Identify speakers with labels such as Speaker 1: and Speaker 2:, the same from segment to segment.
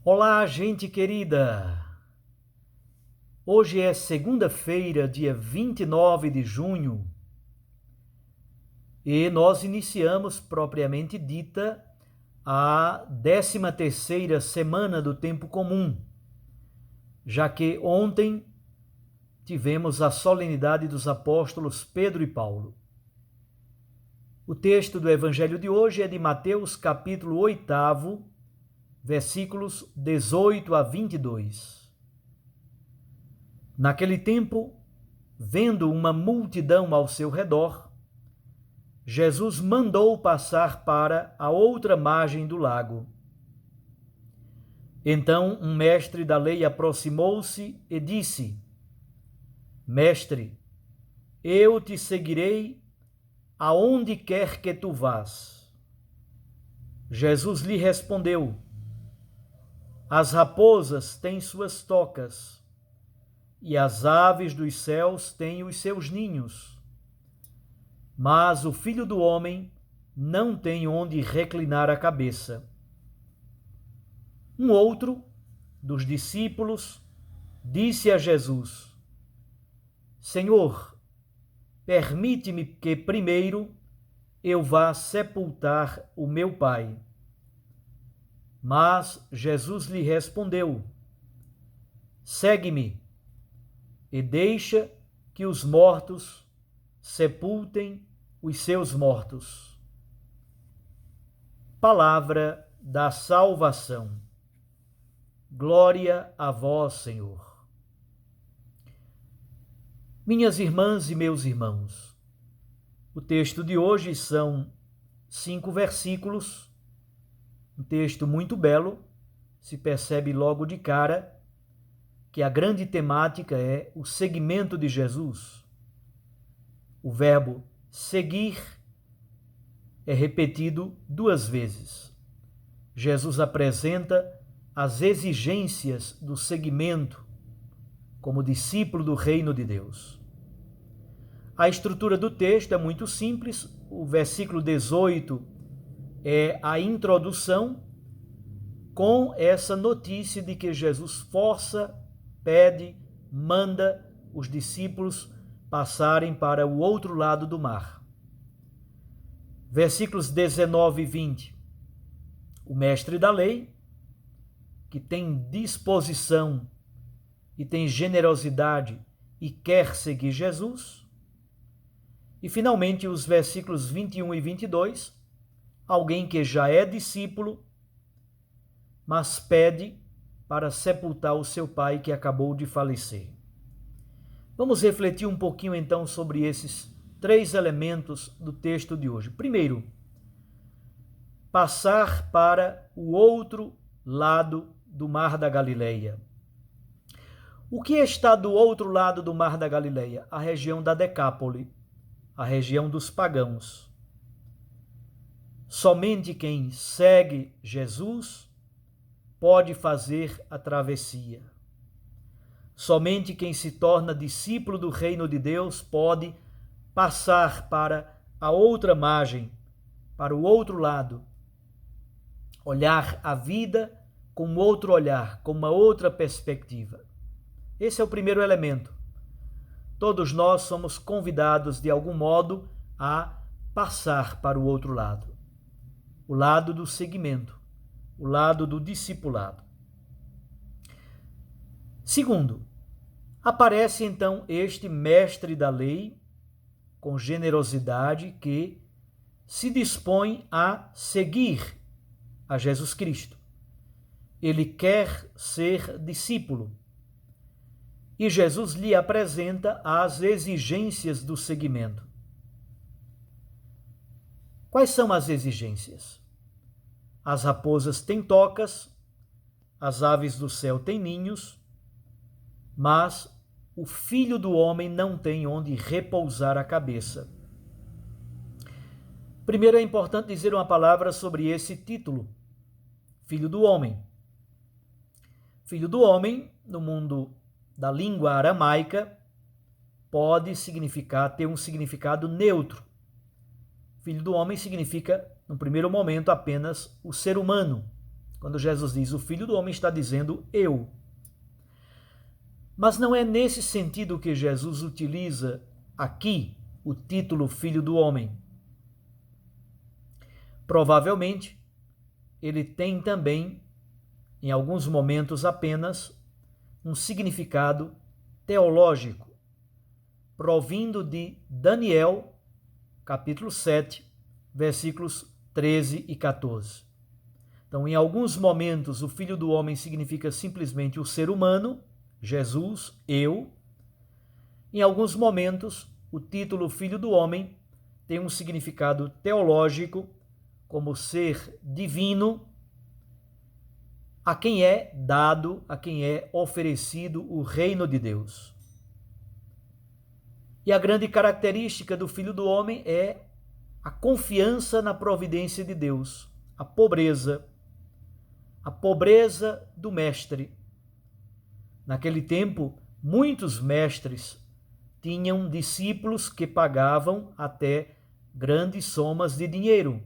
Speaker 1: Olá, gente querida! Hoje é segunda-feira, dia 29 de junho, e nós iniciamos, propriamente dita, a 13ª semana do tempo comum, já que ontem tivemos a solenidade dos apóstolos Pedro e Paulo. O texto do evangelho de hoje é de Mateus, capítulo 8, versículos 18 a 22. Naquele tempo, vendo uma multidão ao seu redor, Jesus mandou passar para a outra margem do lago. Então um mestre da lei aproximou-se e disse: Mestre, eu te seguirei aonde quer que tu vás. Jesus lhe respondeu: As raposas têm suas tocas, e as aves dos céus têm os seus ninhos, mas o Filho do Homem não tem onde reclinar a cabeça. Um outro dos discípulos disse a Jesus: Senhor, permite-me que primeiro eu vá sepultar o meu pai. Mas Jesus lhe respondeu: Segue-me e deixa que os mortos sepultem os seus mortos. Palavra da salvação. Glória a vós, Senhor. Minhas irmãs e meus irmãos, o texto de hoje são 5 versículos, um texto muito belo, se percebe logo de cara que a grande temática é o seguimento de Jesus. O verbo seguir é repetido 2 vezes. Jesus apresenta as exigências do seguimento como discípulo do reino de Deus. A estrutura do texto é muito simples. O versículo 18 é a introdução com essa notícia de que Jesus força, pede, manda os discípulos passarem para o outro lado do mar. Versículos 19 e 20. O mestre da lei, que tem disposição e tem generosidade e quer seguir Jesus. E finalmente os versículos 21 e 22, alguém que já é discípulo, mas pede para sepultar o seu pai que acabou de falecer. Vamos refletir um pouquinho então sobre esses 3 elementos do texto de hoje. Primeiro, passar para o outro lado do Mar da Galileia. O que está do outro lado do Mar da Galileia? A região da Decápole, a região dos pagãos. Somente quem segue Jesus pode fazer a travessia. Somente quem se torna discípulo do reino de Deus pode passar para a outra margem, para o outro lado, olhar a vida com outro olhar, com uma outra perspectiva. Esse é o primeiro elemento. Todos nós somos convidados, de algum modo, a passar para o outro lado. O lado do seguimento, o lado do discipulado. Segundo, aparece então este mestre da lei, com generosidade, que se dispõe a seguir a Jesus Cristo. Ele quer ser discípulo. E Jesus lhe apresenta as exigências do seguimento. Quais são as exigências? As raposas têm tocas, as aves do céu têm ninhos, mas o Filho do Homem não tem onde repousar a cabeça. Primeiro é importante dizer uma palavra sobre esse título, Filho do Homem. Filho do Homem, no mundo da língua aramaica, pode significar, ter um significado neutro. Filho do Homem significa, no primeiro momento, apenas o ser humano, Quando Jesus diz o Filho do Homem, está dizendo eu. Mas não é nesse sentido que Jesus utiliza aqui o título Filho do Homem. Provavelmente, ele tem também, em alguns momentos apenas, um significado teológico, provindo de Daniel, capítulo 7, versículos 13 e 14. Então, em alguns momentos, o Filho do Homem significa simplesmente o ser humano, Jesus, eu. Em alguns momentos, o título Filho do Homem tem um significado teológico, como ser divino, a quem é dado, a quem é oferecido o reino de Deus. E a grande característica do Filho do Homem é a confiança na providência de Deus, a pobreza do mestre. Naquele tempo, muitos mestres tinham discípulos que pagavam até grandes somas de dinheiro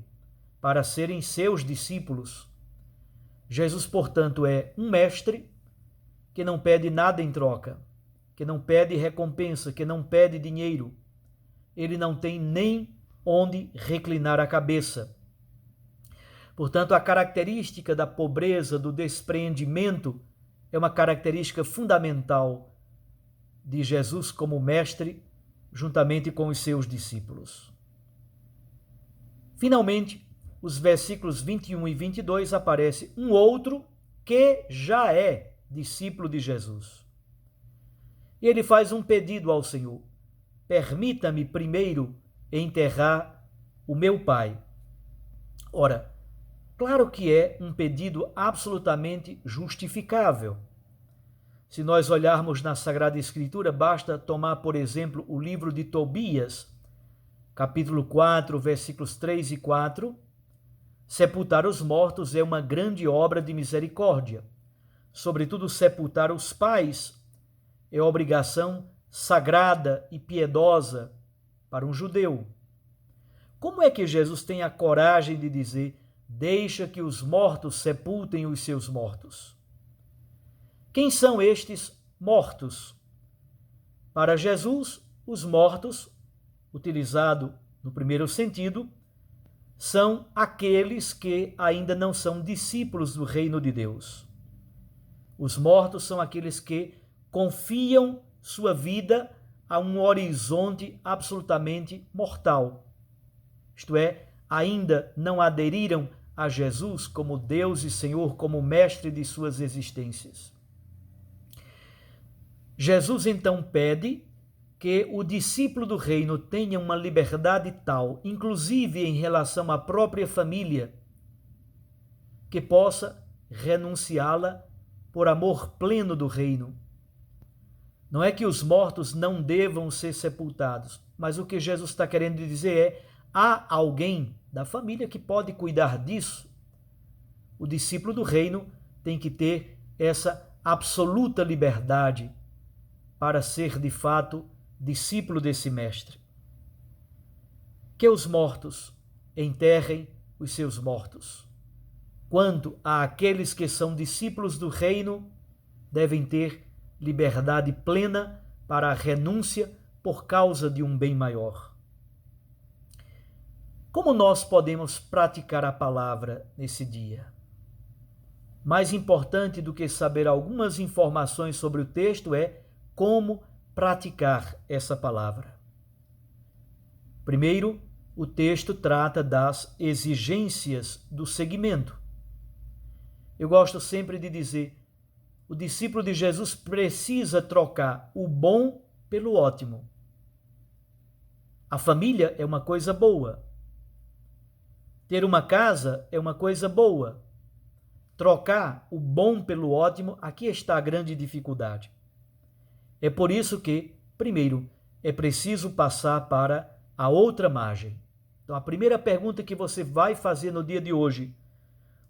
Speaker 1: para serem seus discípulos. Jesus, portanto, é um mestre que não pede nada em troca, que não pede recompensa, que não pede dinheiro. Ele não tem nem onde reclinar a cabeça. Portanto, a característica da pobreza, do despreendimento, é uma característica fundamental de Jesus como mestre, juntamente com os seus discípulos. Finalmente, os versículos 21 e 22 aparece um outro que já é discípulo de Jesus. E ele faz um pedido ao Senhor: permita-me primeiro enterrar o meu pai. Ora, claro que é um pedido absolutamente justificável. Se nós olharmos na Sagrada Escritura, basta tomar, por exemplo, o livro de Tobias, capítulo 4, versículos 3 e 4. Sepultar os mortos é uma grande obra de misericórdia. Sobretudo, sepultar os pais é obrigação sagrada e piedosa para um judeu. Como é que Jesus tem a coragem de dizer: deixa que os mortos sepultem os seus mortos? Quem são estes mortos? Para Jesus, os mortos, utilizado no primeiro sentido, são aqueles que ainda não são discípulos do reino de Deus. Os mortos são aqueles que confiam sua vida a um horizonte absolutamente mortal. Isto é, ainda não aderiram a Jesus como Deus e Senhor, como mestre de suas existências. Jesus então pede que o discípulo do reino tenha uma liberdade tal, inclusive em relação à própria família, que possa renunciá-la por amor pleno do reino. Não é que os mortos não devam ser sepultados, mas o que Jesus está querendo dizer é: há alguém da família que pode cuidar disso. O discípulo do reino tem que ter essa absoluta liberdade para ser de fato discípulo desse mestre. Que os mortos enterrem os seus mortos. Quanto àqueles que são discípulos do reino, devem ter liberdade plena para a renúncia por causa de um bem maior. Como nós podemos praticar a palavra nesse dia? Mais importante do que saber algumas informações sobre o texto é como praticar essa palavra. Primeiro, o texto trata das exigências do seguimento. Eu gosto sempre de dizer: o discípulo de Jesus precisa trocar o bom pelo ótimo. A família é uma coisa boa. Ter uma casa é uma coisa boa. Trocar o bom pelo ótimo, aqui está a grande dificuldade. É por isso que, primeiro, é preciso passar para a outra margem. Então, a primeira pergunta que você vai fazer no dia de hoje: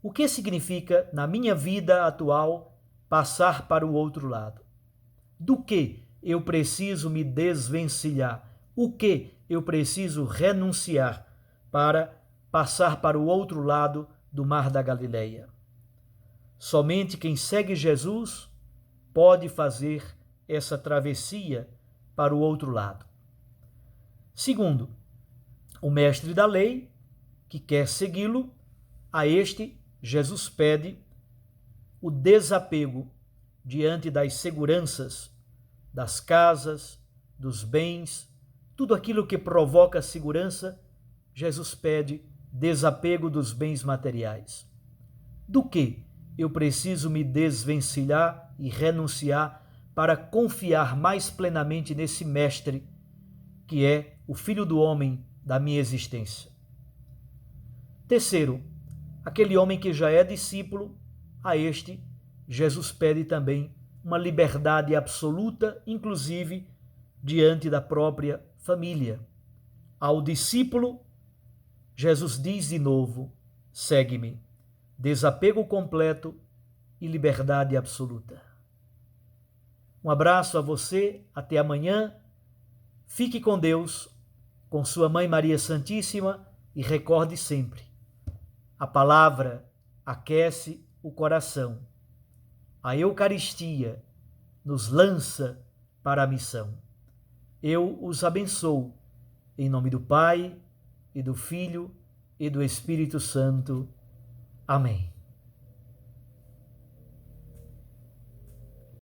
Speaker 1: o que significa, na minha vida atual, passar para o outro lado? Do que eu preciso me desvencilhar? O que eu preciso renunciar para passar para o outro lado do Mar da Galileia? Somente quem segue Jesus pode fazer essa travessia para o outro lado. Segundo, o mestre da lei, que quer segui-lo, a este Jesus pede o desapego diante das seguranças das casas, dos bens, tudo aquilo que provoca segurança. Jesus pede desapego dos bens materiais. Do que eu preciso me desvencilhar e renunciar para confiar mais plenamente nesse mestre, que é o Filho do homem da minha existência? Terceiro, aquele homem que já é discípulo, a este Jesus pede também uma liberdade absoluta, inclusive diante da própria família. Ao discípulo, Jesus diz de novo: segue-me. Desapego completo e liberdade absoluta. Um abraço a você, até amanhã. Fique com Deus, com sua Mãe Maria Santíssima, e recorde sempre: a palavra aquece o coração. A Eucaristia nos lança para a missão. Eu os abençoo, em nome do Pai, e do Filho, e do Espírito Santo. Amém.